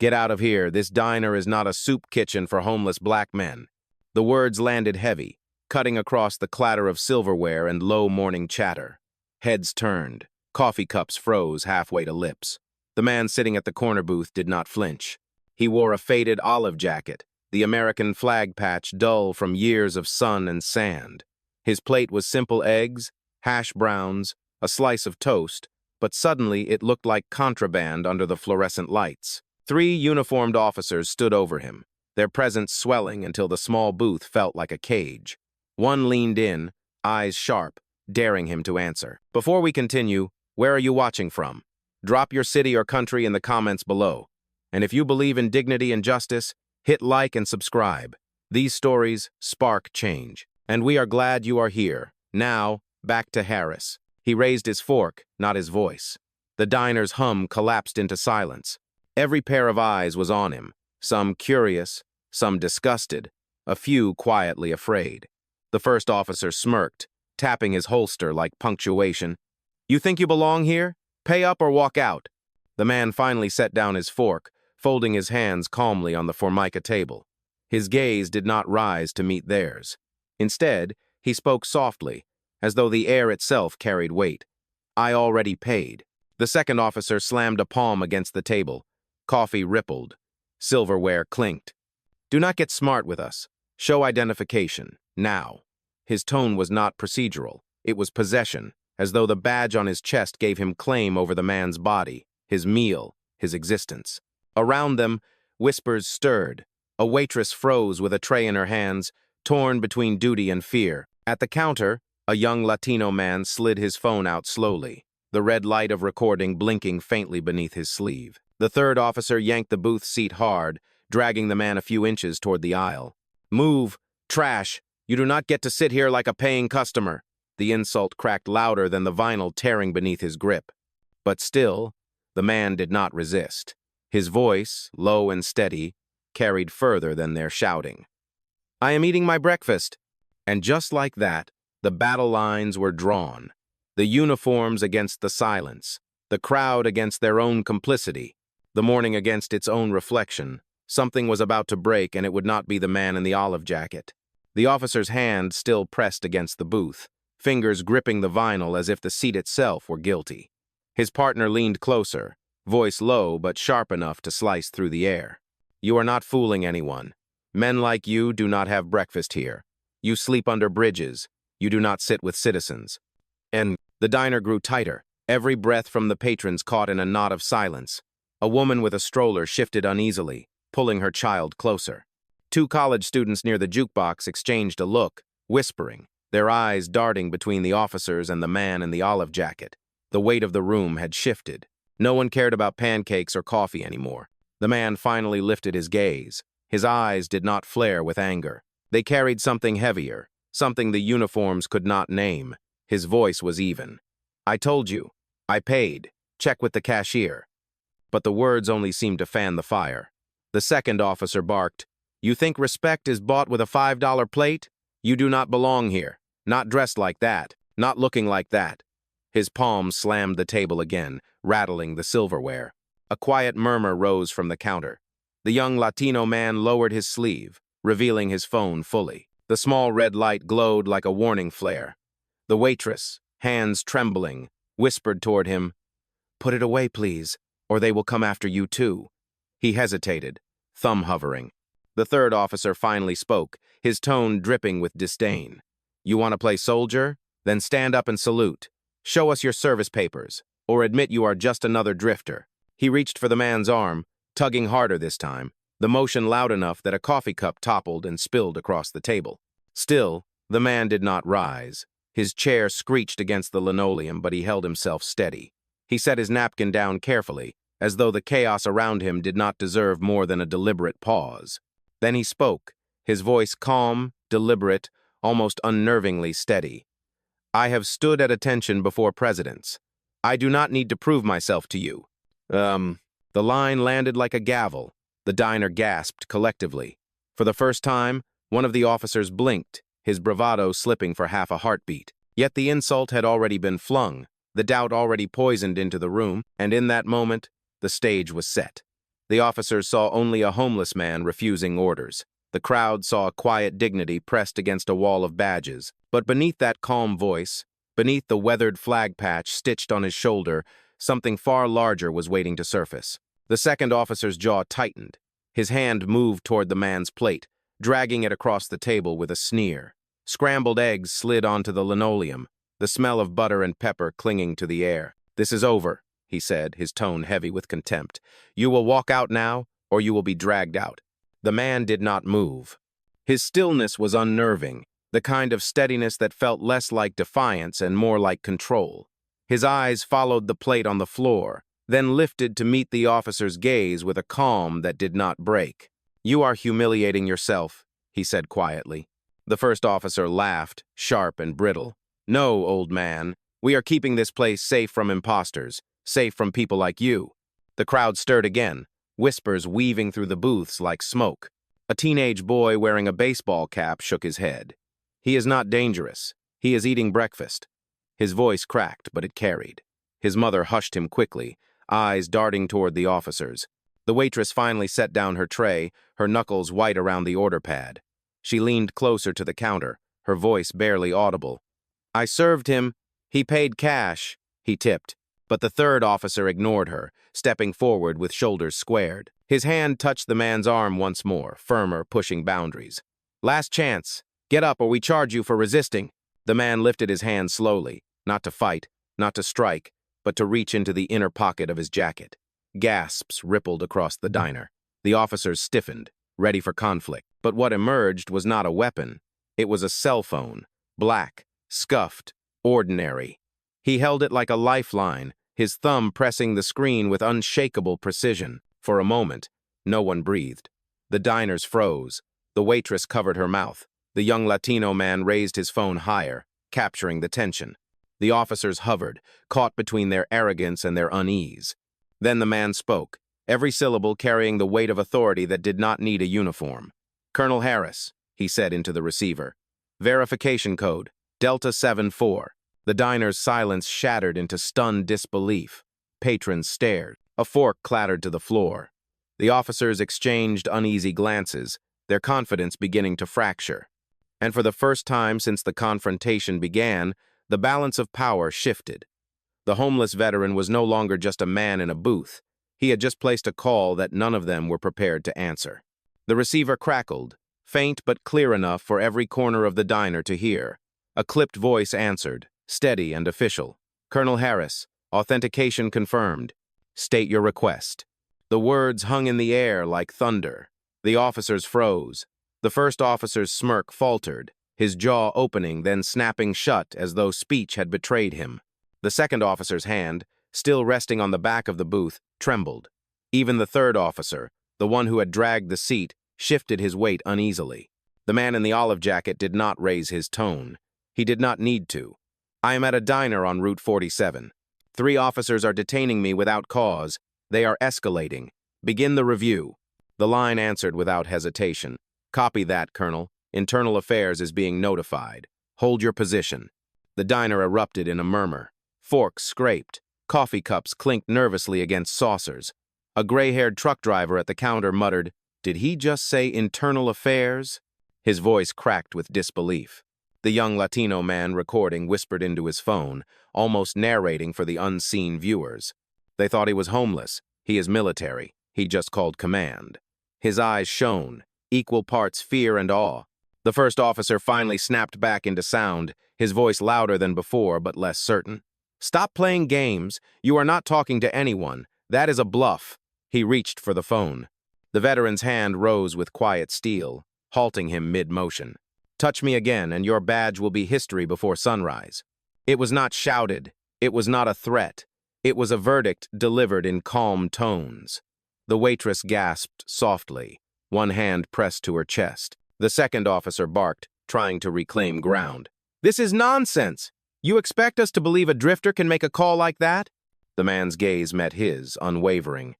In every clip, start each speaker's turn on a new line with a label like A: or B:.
A: Get out of here. This diner is not a soup kitchen for homeless black men. The words landed heavy, cutting across the clatter of silverware and low morning chatter. Heads turned. Coffee cups froze halfway to lips. The man sitting at the corner booth did not flinch. He wore a faded olive jacket, the American flag patch dull from years of sun and sand. His plate was simple eggs, hash browns, a slice of toast, but suddenly it looked like contraband under the fluorescent lights. 3 uniformed officers stood over him, their presence swelling until the small booth felt like a cage. One leaned in, eyes sharp, daring him to answer. Before we continue, where are you watching from? Drop your city or country in the comments below. And if you believe in dignity and justice, hit like and subscribe. These stories spark change. And we are glad you are here. Now, back to Harris. He raised his fork, not his voice. The diner's hum collapsed into silence. Every pair of eyes was on him, some curious, some disgusted, a few quietly afraid. The first officer smirked, tapping his holster like punctuation. You think you belong here? Pay up or walk out. The man finally set down his fork, folding his hands calmly on the formica table. His gaze did not rise to meet theirs. Instead, he spoke softly, as though the air itself carried weight. I already paid. The second officer slammed a palm against the table. Coffee rippled. Silverware clinked. Do not get smart with us. Show identification, now. His tone was not procedural. It was possession, as though the badge on his chest gave him claim over the man's body, his meal, his existence. Around them, whispers stirred. A waitress froze with a tray in her hands, torn between duty and fear. At the counter, a young Latino man slid his phone out slowly, the red light of recording blinking faintly beneath his sleeve. The third officer yanked the booth seat hard, dragging the man a few inches toward the aisle. Move! Trash! You do not get to sit here like a paying customer. The insult cracked louder than the vinyl tearing beneath his grip. But still, the man did not resist. His voice, low and steady, carried further than their shouting. I am eating my breakfast. And just like that, the battle lines were drawn. The uniforms against the silence. The crowd against their own complicity. The morning against its own reflection. Something was about to break, and it would not be the man in the olive jacket. The officer's hand still pressed against the booth, fingers gripping the vinyl as if the seat itself were guilty. His partner leaned closer, voice low but sharp enough to slice through the air. You are not fooling anyone. Men like you do not have breakfast here. You sleep under bridges. You do not sit with citizens. And the diner grew tighter, every breath from the patrons caught in a knot of silence. A woman with a stroller shifted uneasily, pulling her child closer. 2 college students near the jukebox exchanged a look, whispering, their eyes darting between the officers and the man in the olive jacket. The weight of the room had shifted. No one cared about pancakes or coffee anymore. The man finally lifted his gaze. His eyes did not flare with anger. They carried something heavier, something the uniforms could not name. His voice was even. I told you. I paid. Check with the cashier. But the words only seemed to fan the fire. The second officer barked, You think respect is bought with a $5 plate? You do not belong here. Not dressed like that. Not looking like that. His palm slammed the table again, rattling the silverware. A quiet murmur rose from the counter. The young Latino man lowered his sleeve, revealing his phone fully. The small red light glowed like a warning flare. The waitress, hands trembling, whispered toward him, Put it away, please, or they will come after you too. He hesitated, thumb hovering. The third officer finally spoke, his tone dripping with disdain. You want to play soldier? Then stand up and salute. Show us your service papers, or admit you are just another drifter. He reached for the man's arm, tugging harder this time, the motion loud enough that a coffee cup toppled and spilled across the table. Still, the man did not rise. His chair screeched against the linoleum, but he held himself steady. He set his napkin down carefully, as though the chaos around him did not deserve more than a deliberate pause. Then he spoke, his voice calm, deliberate, almost unnervingly steady. I have stood at attention before presidents. I do not need to prove myself to you. The line landed like a gavel. The diner gasped collectively. For the first time, one of the officers blinked, his bravado slipping for half a heartbeat. Yet the insult had already been flung, the doubt already poisoned into the room, and in that moment, the stage was set. The officers saw only a homeless man refusing orders. The crowd saw a quiet dignity pressed against a wall of badges. But beneath that calm voice, beneath the weathered flag patch stitched on his shoulder, something far larger was waiting to surface. The second officer's jaw tightened. His hand moved toward the man's plate, dragging it across the table with a sneer. Scrambled eggs slid onto the linoleum, the smell of butter and pepper clinging to the air. "This is over," he said, his tone heavy with contempt. "You will walk out now, or you will be dragged out." The man did not move. His stillness was unnerving, the kind of steadiness that felt less like defiance and more like control. His eyes followed the plate on the floor, then lifted to meet the officer's gaze with a calm that did not break. "You are humiliating yourself," he said quietly. The first officer laughed, sharp and brittle. "No, old man, we are keeping this place safe from imposters, safe from people like you." The crowd stirred again, whispers weaving through the booths like smoke. A teenage boy wearing a baseball cap shook his head. "He is not dangerous. He is eating breakfast." His voice cracked, but it carried. His mother hushed him quickly, eyes darting toward the officers. The waitress finally set down her tray, her knuckles white around the order pad. She leaned closer to the counter, her voice barely audible. "I served him. He paid cash," he tipped. But the third officer ignored her, stepping forward with shoulders squared. His hand touched the man's arm once more, firmer, pushing boundaries. "Last chance. Get up or we charge you for resisting." The man lifted his hand slowly, not to fight, not to strike, but to reach into the inner pocket of his jacket. Gasps rippled across the diner. The officers stiffened, ready for conflict. But what emerged was not a weapon. It was a cell phone, black, scuffed, ordinary. He held it like a lifeline, his thumb pressing the screen with unshakable precision. For a moment, no one breathed. The diners froze. The waitress covered her mouth. The young Latino man raised his phone higher, capturing the tension. The officers hovered, caught between their arrogance and their unease. Then the man spoke, every syllable carrying the weight of authority that did not need a uniform. "Colonel Harris," he said into the receiver. "Verification code, Delta 74. The diner's silence shattered into stunned disbelief. Patrons stared. A fork clattered to the floor. The officers exchanged uneasy glances, their confidence beginning to fracture. And for the first time since the confrontation began, the balance of power shifted. The homeless veteran was no longer just a man in a booth. He had just placed a call that none of them were prepared to answer. The receiver crackled, faint but clear enough for every corner of the diner to hear. A clipped voice answered, steady and official. "Colonel Harris, authentication confirmed. State your request." The words hung in the air like thunder. The officers froze. The first officer's smirk faltered, his jaw opening, then snapping shut as though speech had betrayed him. The second officer's hand, still resting on the back of the booth, trembled. Even the third officer, the one who had dragged the seat, shifted his weight uneasily. The man in the olive jacket did not raise his tone. He did not need to. "I am at a diner on Route 47. 3 officers are detaining me without cause. They are escalating. Begin the review." The line answered without hesitation. "Copy that, Colonel. Internal Affairs is being notified. Hold your position." The diner erupted in a murmur. Forks scraped. Coffee cups clinked nervously against saucers. A gray-haired truck driver at the counter muttered, "Did he just say Internal Affairs?" His voice cracked with disbelief. The young Latino man recording whispered into his phone, almost narrating for the unseen viewers. "They thought he was homeless. He is military. He just called command." His eyes shone, equal parts fear and awe. The first officer finally snapped back into sound, his voice louder than before but less certain. "Stop playing games. You are not talking to anyone. That is a bluff." He reached for the phone. The veteran's hand rose with quiet steel, halting him mid-motion. "Touch me again, and your badge will be history before sunrise." It was not shouted. It was not a threat. It was a verdict delivered in calm tones. The waitress gasped softly, one hand pressed to her chest. The second officer barked, trying to reclaim ground. "This is nonsense! You expect us to believe a drifter can make a call like that?" The man's gaze met his, unwavering.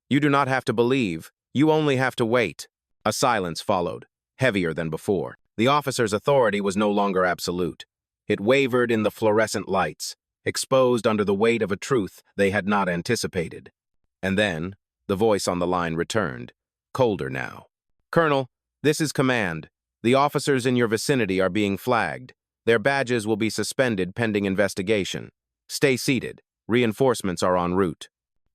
A: "You do not have to believe. You only have to wait." A silence followed, heavier than before. The officer's authority was no longer absolute. It wavered in the fluorescent lights, exposed under the weight of a truth they had not anticipated. And then, The voice on the line returned, colder now. "Colonel, this is command. The officers in your vicinity are being flagged. Their badges will be suspended pending investigation. Stay seated. Reinforcements are en route."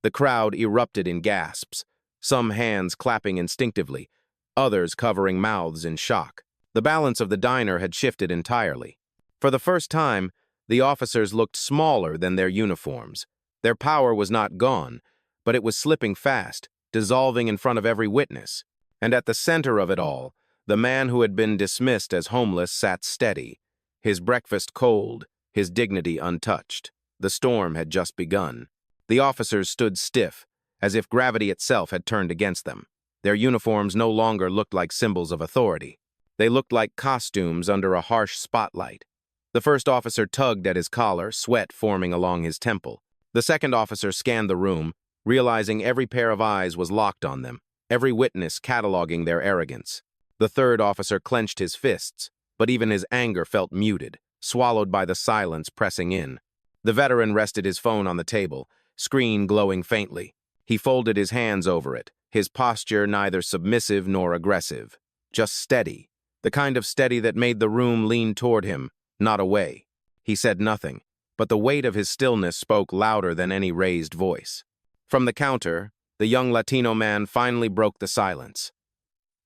A: The crowd erupted in gasps, some hands clapping instinctively, others covering mouths in shock. The balance of the diner had shifted entirely. For the first time, the officers looked smaller than their uniforms. Their power was not gone, but it was slipping fast, dissolving in front of every witness. And at the center of it all, the man who had been dismissed as homeless sat steady, his breakfast cold, his dignity untouched. The storm had just begun. The officers stood stiff, as if gravity itself had turned against them. Their uniforms no longer looked like symbols of authority. They looked like costumes under a harsh spotlight. The first officer tugged at his collar, sweat forming along his temple. The second officer scanned the room, realizing every pair of eyes was locked on them, every witness cataloging their arrogance. The third officer clenched his fists, but even his anger felt muted, swallowed by the silence pressing in. The veteran rested his phone on the table, screen glowing faintly. He folded his hands over it, his posture neither submissive nor aggressive, just steady, the kind of steady that made the room lean toward him, not away. He said nothing, but the weight of his stillness spoke louder than any raised voice. From the counter, the young Latino man finally broke the silence.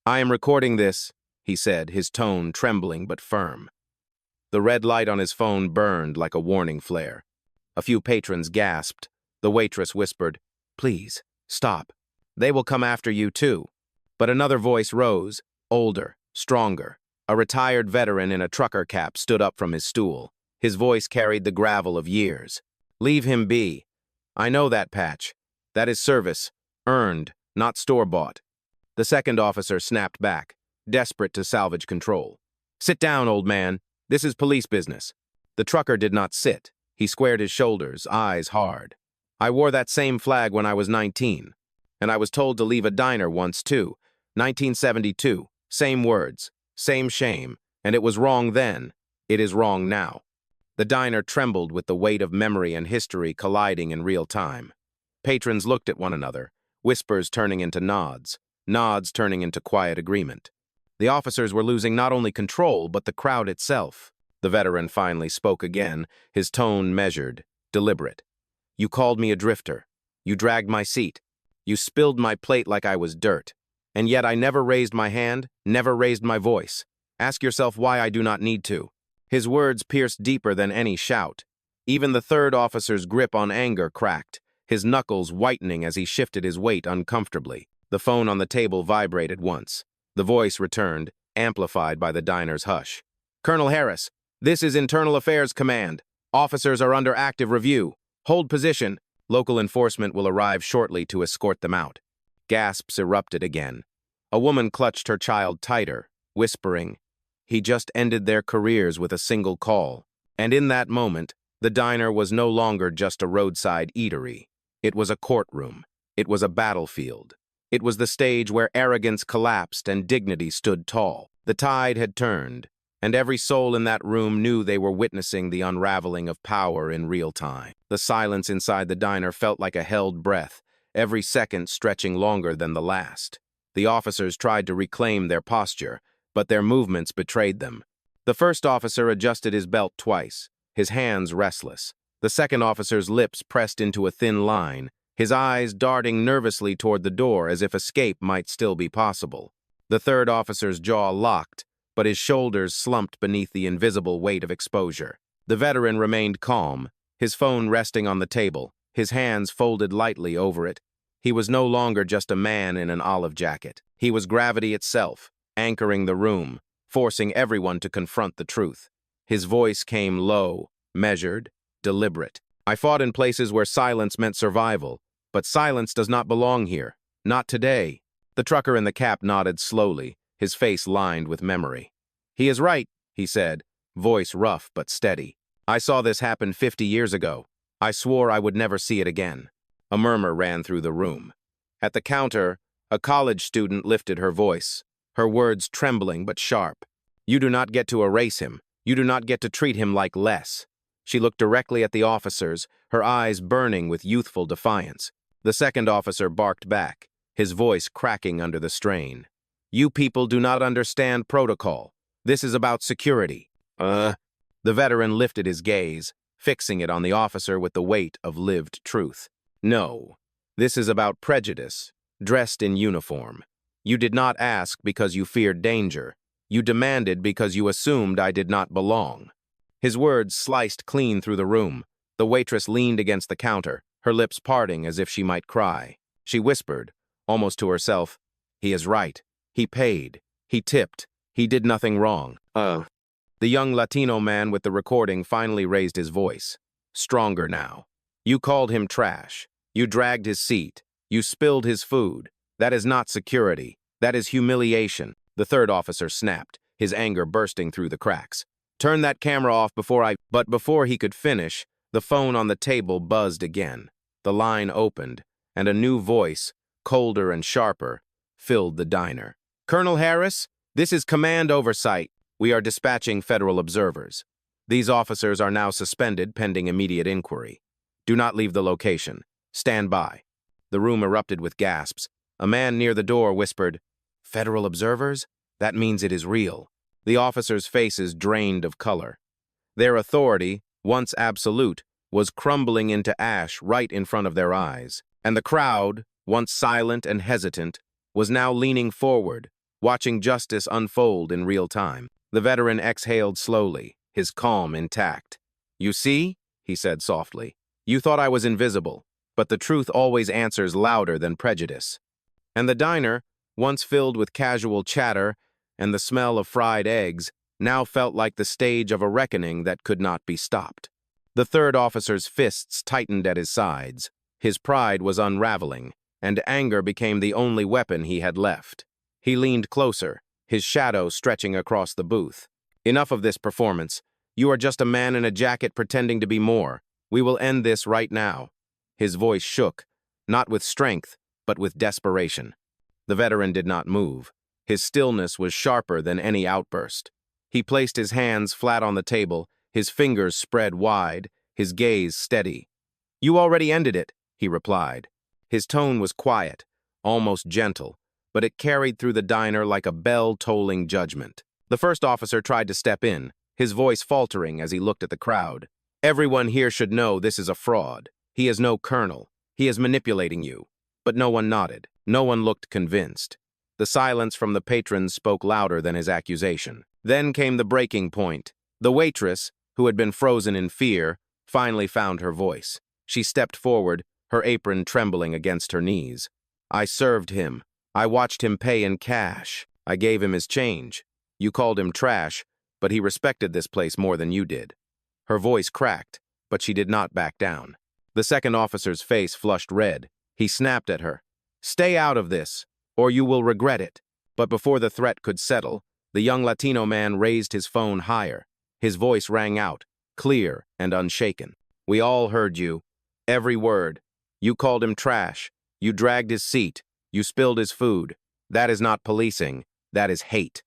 A: "I am recording this," he said, his tone trembling but firm. The red light on his phone burned like a warning flare. A few patrons gasped. The waitress whispered, "Please, stop. They will come after you too." But another voice rose, older, stronger. A retired veteran in a trucker cap stood up from his stool. His voice carried the gravel of years. "Leave him be. I know that patch. That is service, earned, not store-bought." The second officer snapped back, desperate to salvage control. "Sit down, old man. This is police business." The trucker did not sit. He squared his shoulders, eyes hard. "I wore that same flag when I was 19. And I was told to leave a diner once too. 1972. Same words. Same shame. And it was wrong then. It is wrong now." The diner trembled with the weight of memory and history colliding in real time. Patrons looked at one another, whispers turning into nods, nods turning into quiet agreement. The officers were losing not only control, but the crowd itself. The veteran finally spoke again, his tone measured, deliberate. "You called me a drifter. You dragged my seat. You spilled my plate like I was dirt. And yet I never raised my hand, never raised my voice. Ask yourself why I do not need to." His words pierced deeper than any shout. Even the third officer's grip on anger cracked, his knuckles whitening as he shifted his weight uncomfortably. The phone on the table vibrated once. The voice returned, amplified by the diner's hush. "Colonel Harris, this is Internal Affairs Command. Officers are under active review. Hold position. Local enforcement will arrive shortly to escort them out." Gasps erupted again. A woman clutched her child tighter, whispering, "He just ended their careers with a single call." And in that moment, the diner was no longer just a roadside eatery. It was a courtroom. It was a battlefield. It was the stage where arrogance collapsed and dignity stood tall. The tide had turned, and every soul in that room knew they were witnessing the unraveling of power in real time. The silence inside the diner felt like a held breath, every second stretching longer than the last. The officers tried to reclaim their posture, but their movements betrayed them. The first officer adjusted his belt twice, his hands restless. The second officer's lips pressed into a thin line, his eyes darting nervously toward the door as if escape might still be possible. The third officer's jaw locked, but his shoulders slumped beneath the invisible weight of exposure. The veteran remained calm, his phone resting on the table, his hands folded lightly over it. He was no longer just a man in an olive jacket. He was gravity itself, anchoring the room, forcing everyone to confront the truth. His voice came low, measured, deliberate. "I fought in places where silence meant survival, but silence does not belong here. Not today." The trucker in the cap nodded slowly, his face lined with memory. "He is right," he said, voice rough but steady. "I saw this happen 50 years ago. I swore I would never see it again." A murmur ran through the room. At the counter, a college student lifted her voice, her words trembling but sharp. "You do not get to erase him. You do not get to treat him like less." She looked directly at the officers, her eyes burning with youthful defiance. The second officer barked back, his voice cracking under the strain. You people do not understand protocol. This is about security. The veteran lifted his gaze, fixing it on the officer with the weight of lived truth. No, this is about prejudice, dressed in uniform. You did not ask because you feared danger. You demanded because you assumed I did not belong. His words sliced clean through the room. The waitress leaned against the counter, her lips parting as if she might cry. She whispered, almost to herself, "He is right. He paid. He tipped. He did nothing wrong." The young Latino man with the recording finally raised his voice. Stronger now. You called him trash. You dragged his seat. You spilled his food. That is not security. That is humiliation. The third officer snapped, his anger bursting through the cracks. Turn that camera off But before he could finish, the phone on the table buzzed again. The line opened, and a new voice, colder and sharper, filled the diner. Colonel Harris, this is command oversight. We are dispatching federal observers. These officers are now suspended pending immediate inquiry. Do not leave the location. Stand by. The room erupted with gasps. A man near the door whispered, Federal observers? That means it is real. The officers' faces drained of color. Their authority, once absolute, was crumbling into ash right in front of their eyes. And the crowd, once silent and hesitant, was now leaning forward, watching justice unfold in real time. The veteran exhaled slowly, his calm intact. You see, he said softly, you thought I was invisible, but the truth always answers louder than prejudice. And the diner, once filled with casual chatter and the smell of fried eggs, now felt like the stage of a reckoning that could not be stopped. The third officer's fists tightened at his sides. His pride was unraveling, and anger became the only weapon he had left. He leaned closer, his shadow stretching across the booth. Enough of this performance. You are just a man in a jacket pretending to be more. We will end this right now. His voice shook, not with strength, but with desperation. The veteran did not move. His stillness was sharper than any outburst. He placed his hands flat on the table, his fingers spread wide, his gaze steady. You already ended it, he replied. His tone was quiet, almost gentle, but it carried through the diner like a bell-tolling judgment. The first officer tried to step in, his voice faltering as he looked at the crowd. Everyone here should know this is a fraud. He is no colonel. He is manipulating you. But no one nodded. No one looked convinced. The silence from the patrons spoke louder than his accusation. Then came the breaking point. The waitress, who had been frozen in fear, finally found her voice. She stepped forward, her apron trembling against her knees. I served him. I watched him pay in cash. I gave him his change. You called him trash, but he respected this place more than you did. Her voice cracked, but she did not back down. The second officer's face flushed red. He snapped at her. Stay out of this, or you will regret it. But before the threat could settle, the young Latino man raised his phone higher. His voice rang out, clear and unshaken. We all heard you. Every word. You called him trash. You dragged his seat. You spilled his food. That is not policing. That is hate.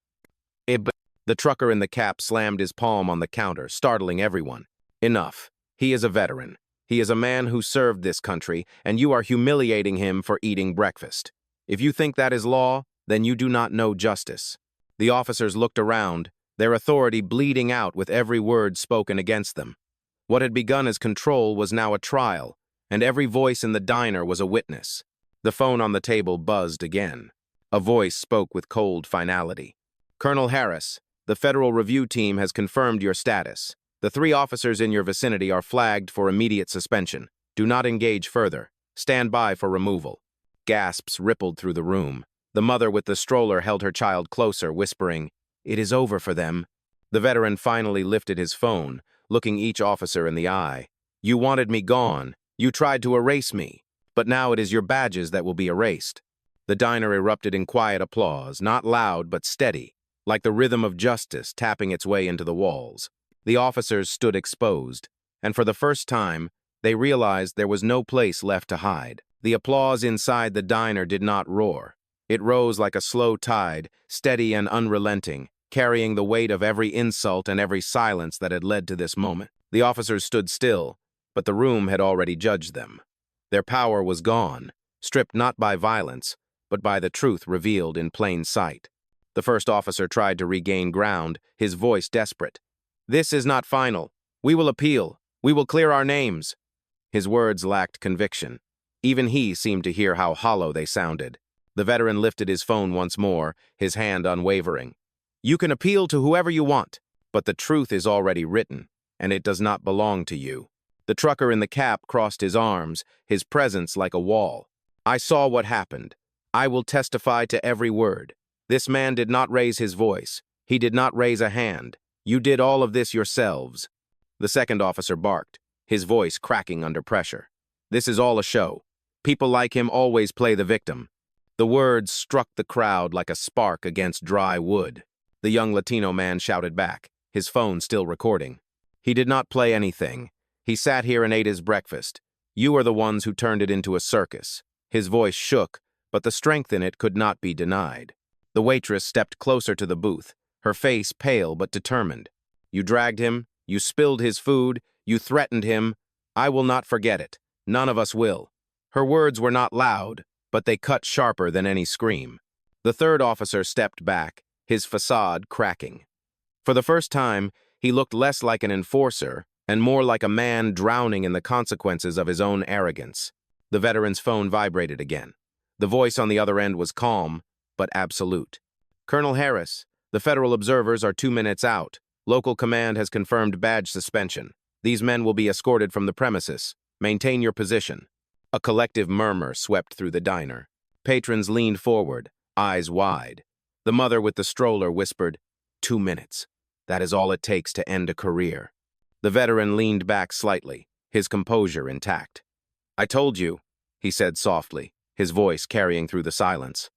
A: The trucker in the cap slammed his palm on the counter, startling everyone. Enough. He is a veteran. He is a man who served this country, and you are humiliating him for eating breakfast. If you think that is law, then you do not know justice. The officers looked around, their authority bleeding out with every word spoken against them. What had begun as control was now a trial, and every voice in the diner was a witness. The phone on the table buzzed again. A voice spoke with cold finality. Colonel Harris, the Federal Review Team has confirmed your status. The 3 officers in your vicinity are flagged for immediate suspension. Do not engage further. Stand by for removal. Gasps rippled through the room. The mother with the stroller held her child closer, whispering, It is over for them. The veteran finally lifted his phone, looking each officer in the eye. You wanted me gone. You tried to erase me. But now it is your badges that will be erased. The diner erupted in quiet applause, not loud but steady, like the rhythm of justice tapping its way into the walls. The officers stood exposed, and for the first time, they realized there was no place left to hide. The applause inside the diner did not roar. It rose like a slow tide, steady and unrelenting, carrying the weight of every insult and every silence that had led to this moment. The officers stood still, but the room had already judged them. Their power was gone, stripped not by violence, but by the truth revealed in plain sight. The first officer tried to regain ground, his voice desperate. "This is not final. We will appeal. We will clear our names." His words lacked conviction. Even he seemed to hear how hollow they sounded. The veteran lifted his phone once more, his hand unwavering. "You can appeal to whoever you want, but the truth is already written, and it does not belong to you." The trucker in the cap crossed his arms, his presence like a wall. "I saw what happened. I will testify to every word. This man did not raise his voice. He did not raise a hand. You did all of this yourselves." The second officer barked, his voice cracking under pressure. "This is all a show. People like him always play the victim." The words struck the crowd like a spark against dry wood. The young Latino man shouted back, his phone still recording. "He did not play anything. He sat here and ate his breakfast. You are the ones who turned it into a circus." His voice shook, but the strength in it could not be denied. The waitress stepped closer to the booth, her face pale but determined. "You dragged him, you spilled his food, you threatened him. I will not forget it. None of us will." Her words were not loud, but they cut sharper than any scream. The third officer stepped back, his facade cracking. For the first time, he looked less like an enforcer and more like a man drowning in the consequences of his own arrogance. The veteran's phone vibrated again. The voice on the other end was calm, but absolute. "Colonel Harris, the federal observers are 2 minutes out. Local command has confirmed badge suspension. These men will be escorted from the premises. Maintain your position." A collective murmur swept through the diner. Patrons leaned forward, eyes wide. The mother with the stroller whispered, 2 minutes. That is all it takes to end a career." The veteran leaned back slightly, his composure intact. "I told you," he said softly, his voice carrying through the silence.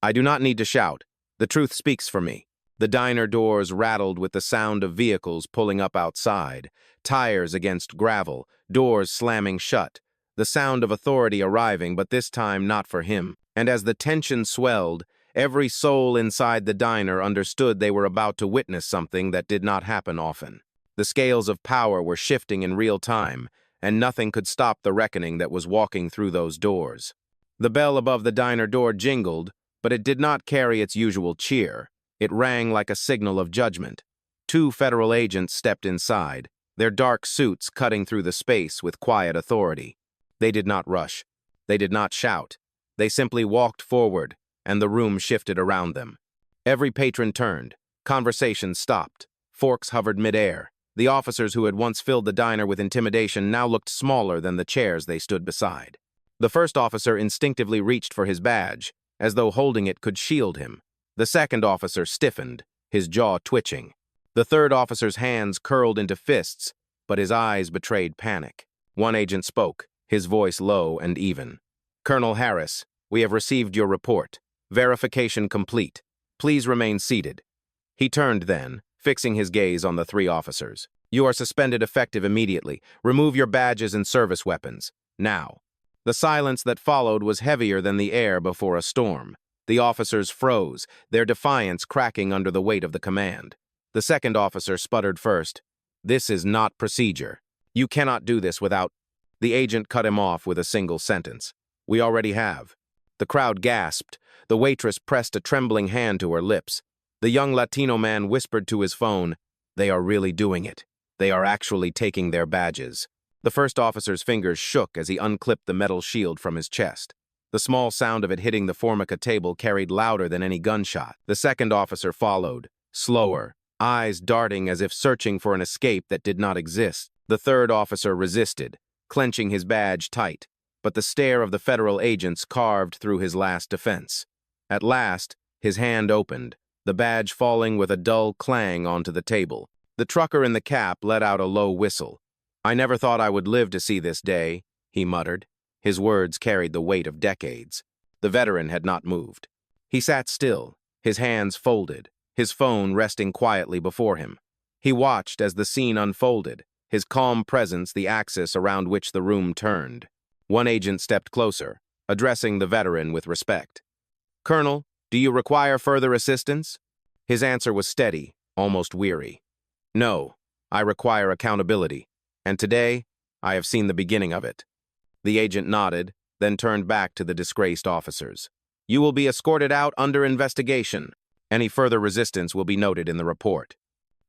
A: "I do not need to shout. The truth speaks for me." The diner doors rattled with the sound of vehicles pulling up outside, tires against gravel, doors slamming shut. The sound of authority arriving, but this time not for him. And as the tension swelled, every soul inside the diner understood they were about to witness something that did not happen often. The scales of power were shifting in real time, and nothing could stop the reckoning that was walking through those doors. The bell above the diner door jingled, but it did not carry its usual cheer. It rang like a signal of judgment. 2 federal agents stepped inside, their dark suits cutting through the space with quiet authority. They did not rush. They did not shout. They simply walked forward, and the room shifted around them. Every patron turned. Conversation stopped. Forks hovered midair. The officers who had once filled the diner with intimidation now looked smaller than the chairs they stood beside. The first officer instinctively reached for his badge, as though holding it could shield him. The second officer stiffened, his jaw twitching. The third officer's hands curled into fists, but his eyes betrayed panic. One agent spoke, his voice low and even. "Colonel Harris, we have received your report. Verification complete. Please remain seated." He turned then, fixing his gaze on the 3 officers. "You are suspended effective immediately. Remove your badges and service weapons. Now." The silence that followed was heavier than the air before a storm. The officers froze, their defiance cracking under the weight of the command. The second officer sputtered first. "This is not procedure. You cannot do this without—" The agent cut him off with a single sentence. "We already have." The crowd gasped. The waitress pressed a trembling hand to her lips. The young Latino man whispered to his phone, "They are really doing it. They are actually taking their badges." The first officer's fingers shook as he unclipped the metal shield from his chest. The small sound of it hitting the formica table carried louder than any gunshot. The second officer followed, slower, eyes darting as if searching for an escape that did not exist. The third officer resisted, clenching his badge tight, but the stare of the federal agents carved through his last defense. At last, his hand opened, the badge falling with a dull clang onto the table. The trucker in the cap let out a low whistle. "I never thought I would live to see this day," he muttered. His words carried the weight of decades. The veteran had not moved. He sat still, his hands folded, his phone resting quietly before him. He watched as the scene unfolded, his calm presence the axis around which the room turned. One agent stepped closer, addressing the veteran with respect. "Colonel, do you require further assistance?" His answer was steady, almost weary. "No, I require accountability, and today I have seen the beginning of it." The agent nodded, then turned back to the disgraced officers. You will be escorted out under investigation. Any further resistance will be noted in the report.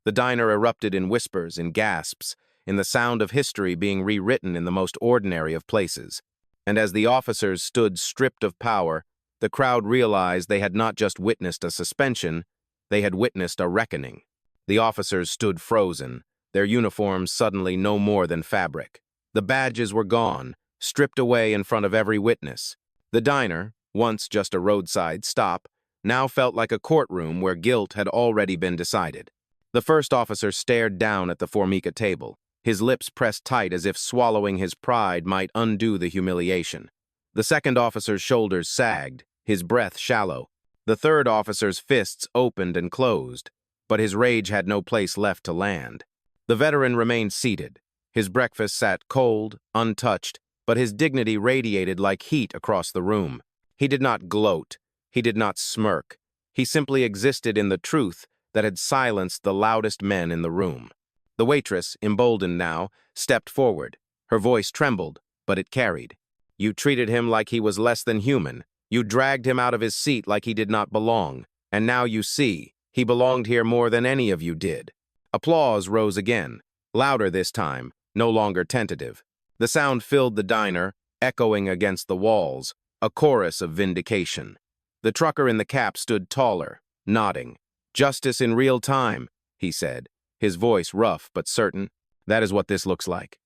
A: The diner erupted in whispers, in gasps, in the sound of history being rewritten in the most ordinary of places. And as the officers stood stripped of power, the crowd realized they had not just witnessed a suspension, they had witnessed a reckoning. The officers stood frozen, their uniforms suddenly no more than fabric. The badges were gone, stripped away in front of every witness. The diner, once just a roadside stop, now felt like a courtroom where guilt had already been decided. The first officer stared down at the Formica table, his lips pressed tight as if swallowing his pride might undo the humiliation. The second officer's shoulders sagged, his breath shallow. The third officer's fists opened and closed, but his rage had no place left to land. The veteran remained seated. His breakfast sat cold, untouched, but his dignity radiated like heat across the room. He did not gloat. He did not smirk. He simply existed in the truth that had silenced the loudest men in the room. The waitress, emboldened now, stepped forward. Her voice trembled, but it carried. You treated him like he was less than human. You dragged him out of his seat like he did not belong. And now you see, he belonged here more than any of you did. Applause rose again, louder this time, no longer tentative. The sound filled the diner, echoing against the walls, a chorus of vindication. The trucker in the cap stood taller, nodding. Justice in real time, he said, his voice rough but certain. That is what this looks like.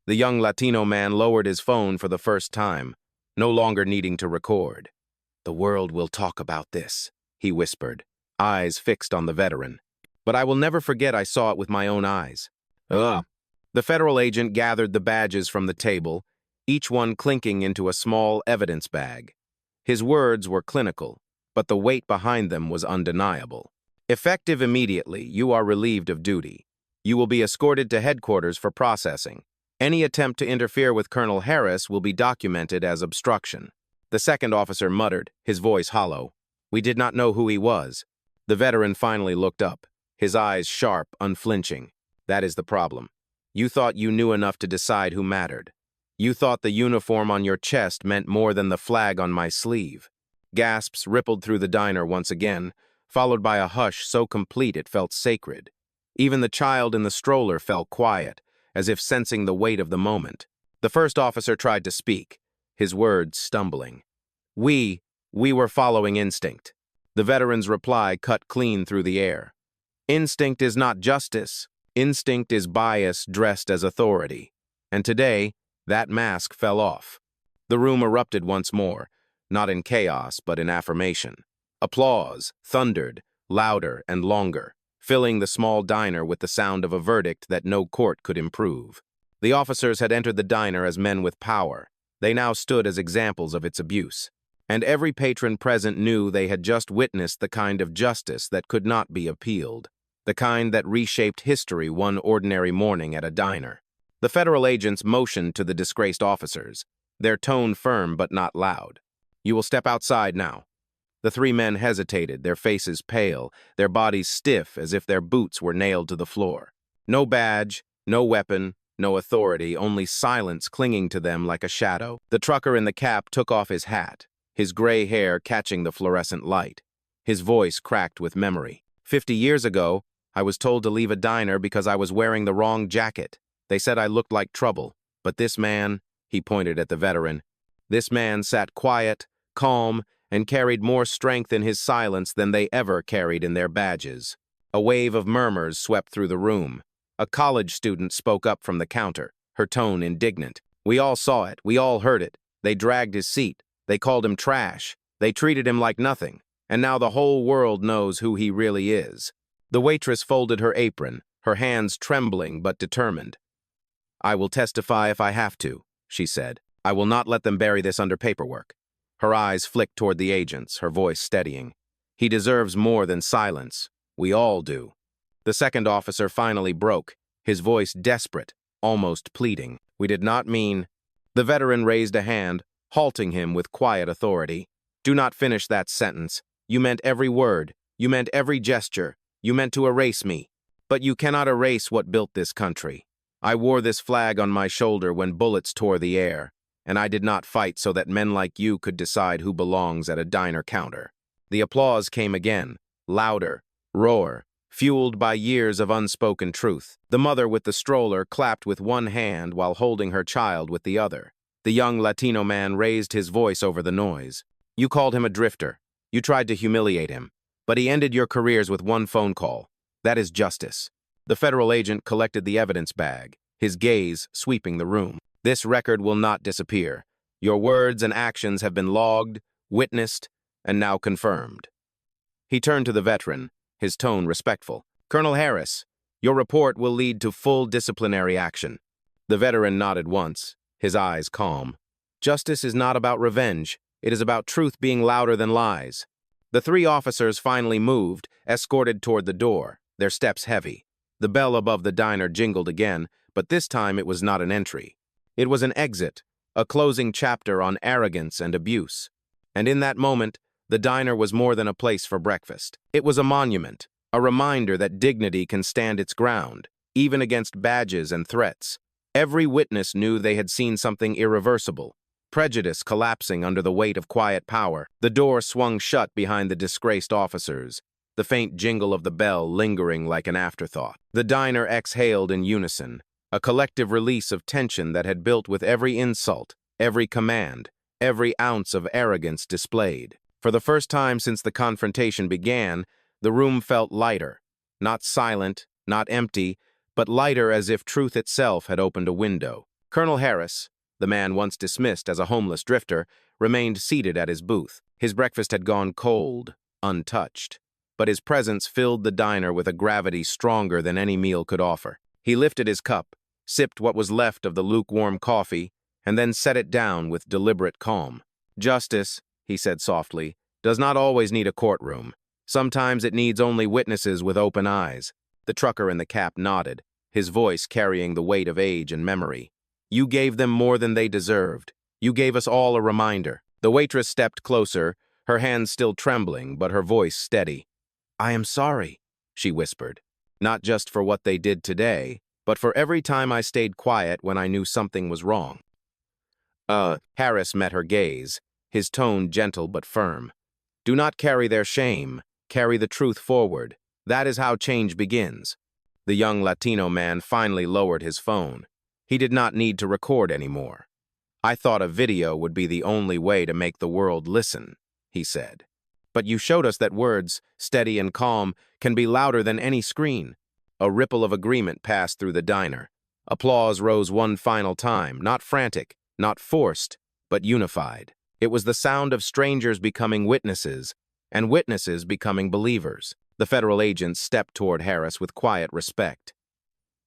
A: The young Latino man lowered his phone for the first time, no longer needing to record. The world will talk about this, he whispered, eyes fixed on the veteran. But I will never forget I saw it with my own eyes. Ugh. The federal agent gathered the badges from the table, each one clinking into a small evidence bag. His words were clinical, but the weight behind them was undeniable. Effective immediately, you are relieved of duty. You will be escorted to headquarters for processing. Any attempt to interfere with Colonel Harris will be documented as obstruction. The second officer muttered, his voice hollow. We did not know who he was. The veteran finally looked up, his eyes sharp, unflinching. That is the problem. You thought you knew enough to decide who mattered. You thought the uniform on your chest meant more than the flag on my sleeve. Gasps rippled through the diner once again, followed by a hush so complete it felt sacred. Even the child in the stroller fell quiet, as if sensing the weight of the moment. The first officer tried to speak, his words stumbling. We were following instinct. The veteran's reply cut clean through the air. Instinct is not justice. Instinct is bias dressed as authority. And today, that mask fell off. The room erupted once more, not in chaos, but in affirmation. Applause thundered, louder and longer, filling the small diner with the sound of a verdict that no court could improve. The officers had entered the diner as men with power. They now stood as examples of its abuse. And every patron present knew they had just witnessed the kind of justice that could not be appealed, the kind that reshaped history one ordinary morning at a diner. The federal agents motioned to the disgraced officers, their tone firm but not loud. You will step outside now. The three men hesitated, their faces pale, their bodies stiff as if their boots were nailed to the floor. No badge, no weapon, no authority, only silence clinging to them like a shadow. The trucker in the cap took off his hat, his gray hair catching the fluorescent light. His voice cracked with memory. 50 years ago, I was told to leave a diner because I was wearing the wrong jacket. They said I looked like trouble. But this man, he pointed at the veteran, this man sat quiet, calm, and carried more strength in his silence than they ever carried in their badges. A wave of murmurs swept through the room. A college student spoke up from the counter, her tone indignant. We all saw it. We all heard it. They dragged his seat. They called him trash. They treated him like nothing. And now the whole world knows who he really is. The waitress folded her apron, her hands trembling but determined. I will testify if I have to, she said. I will not let them bury this under paperwork. Her eyes flicked toward the agents, her voice steadying. He deserves more than silence. We all do. The second officer finally broke, his voice desperate, almost pleading. We did not mean... The veteran raised a hand, halting him with quiet authority. Do not finish that sentence. You meant every word. You meant every gesture. You meant to erase me. But you cannot erase what built this country. I wore this flag on my shoulder when bullets tore the air. and I did not fight so that men like you could decide who belongs at a diner counter. The applause came again, louder, roar, fueled by years of unspoken truth. The mother with the stroller clapped with one hand while holding her child with the other. The young Latino man raised his voice over the noise. You called him a drifter. You tried to humiliate him. But he ended your careers with one phone call. That is justice. The federal agent collected the evidence bag, his gaze sweeping the room. This record will not disappear. Your words and actions have been logged, witnessed, and now confirmed. He turned to the veteran, his tone respectful. Colonel Harris, your report will lead to full disciplinary action. The veteran nodded once, his eyes calm. Justice is not about revenge. It is about truth being louder than lies. The three officers finally moved, escorted toward the door, their steps heavy. The bell above the diner jingled again, but this time it was not an entry. It was an exit, a closing chapter on arrogance and abuse. And in that moment, the diner was more than a place for breakfast. It was a monument, a reminder that dignity can stand its ground, even against badges and threats. Every witness knew they had seen something irreversible, prejudice collapsing under the weight of quiet power. The door swung shut behind the disgraced officers, the faint jingle of the bell lingering like an afterthought. The diner exhaled in unison, a collective release of tension that had built with every insult, every command, every ounce of arrogance displayed. For the first time since the confrontation began, the room felt lighter, not silent, not empty, but lighter as if truth itself had opened a window. Colonel Harris, the man once dismissed as a homeless drifter, remained seated at his booth. His breakfast had gone cold, untouched, but his presence filled the diner with a gravity stronger than any meal could offer. He lifted his cup, sipped what was left of the lukewarm coffee, and then set it down with deliberate calm. Justice, he said softly, does not always need a courtroom. Sometimes it needs only witnesses with open eyes. The trucker in the cap nodded, his voice carrying the weight of age and memory. You gave them more than they deserved. You gave us all a reminder. The waitress stepped closer, her hands still trembling, but her voice steady. I am sorry, she whispered. Not just for what they did today, but for every time I stayed quiet when I knew something was wrong. Harris met her gaze, his tone gentle but firm. Do not carry their shame, carry the truth forward. That is how change begins. The young Latino man finally lowered his phone. He did not need to record anymore. I thought a video would be the only way to make the world listen, he said. But you showed us that words, steady and calm, can be louder than any screen. A ripple of agreement passed through the diner. Applause rose one final time, not frantic, not forced, but unified. It was the sound of strangers becoming witnesses, and witnesses becoming believers. The federal agent stepped toward Harris with quiet respect.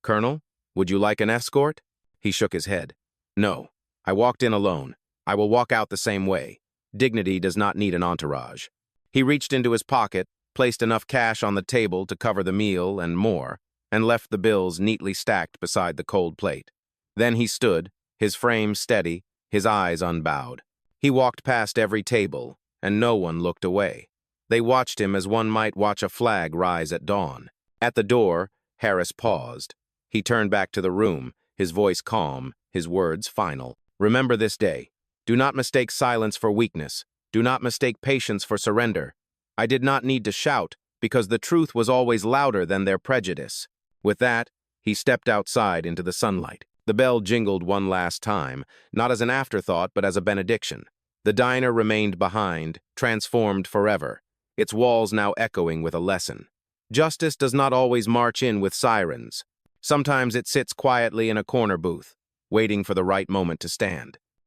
A: Colonel, would you like an escort? He shook his head. No, I walked in alone. I will walk out the same way. Dignity does not need an entourage. He reached into his pocket, placed enough cash on the table to cover the meal and more, and left the bills neatly stacked beside the cold plate. Then he stood, his frame steady, his eyes unbowed. He walked past every table, and no one looked away. They watched him as one might watch a flag rise at dawn. At the door, Harris paused. He turned back to the room, his voice calm, his words final. Remember this day. Do not mistake silence for weakness. Do not mistake patience for surrender. I did not need to shout, because the truth was always louder than their prejudice. With that, he stepped outside into the sunlight. The bell jingled one last time, not as an afterthought but as a benediction. The diner remained behind, transformed forever, its walls now echoing with a lesson. Justice does not always march in with sirens. Sometimes it sits quietly in a corner booth, waiting for the right moment to stand.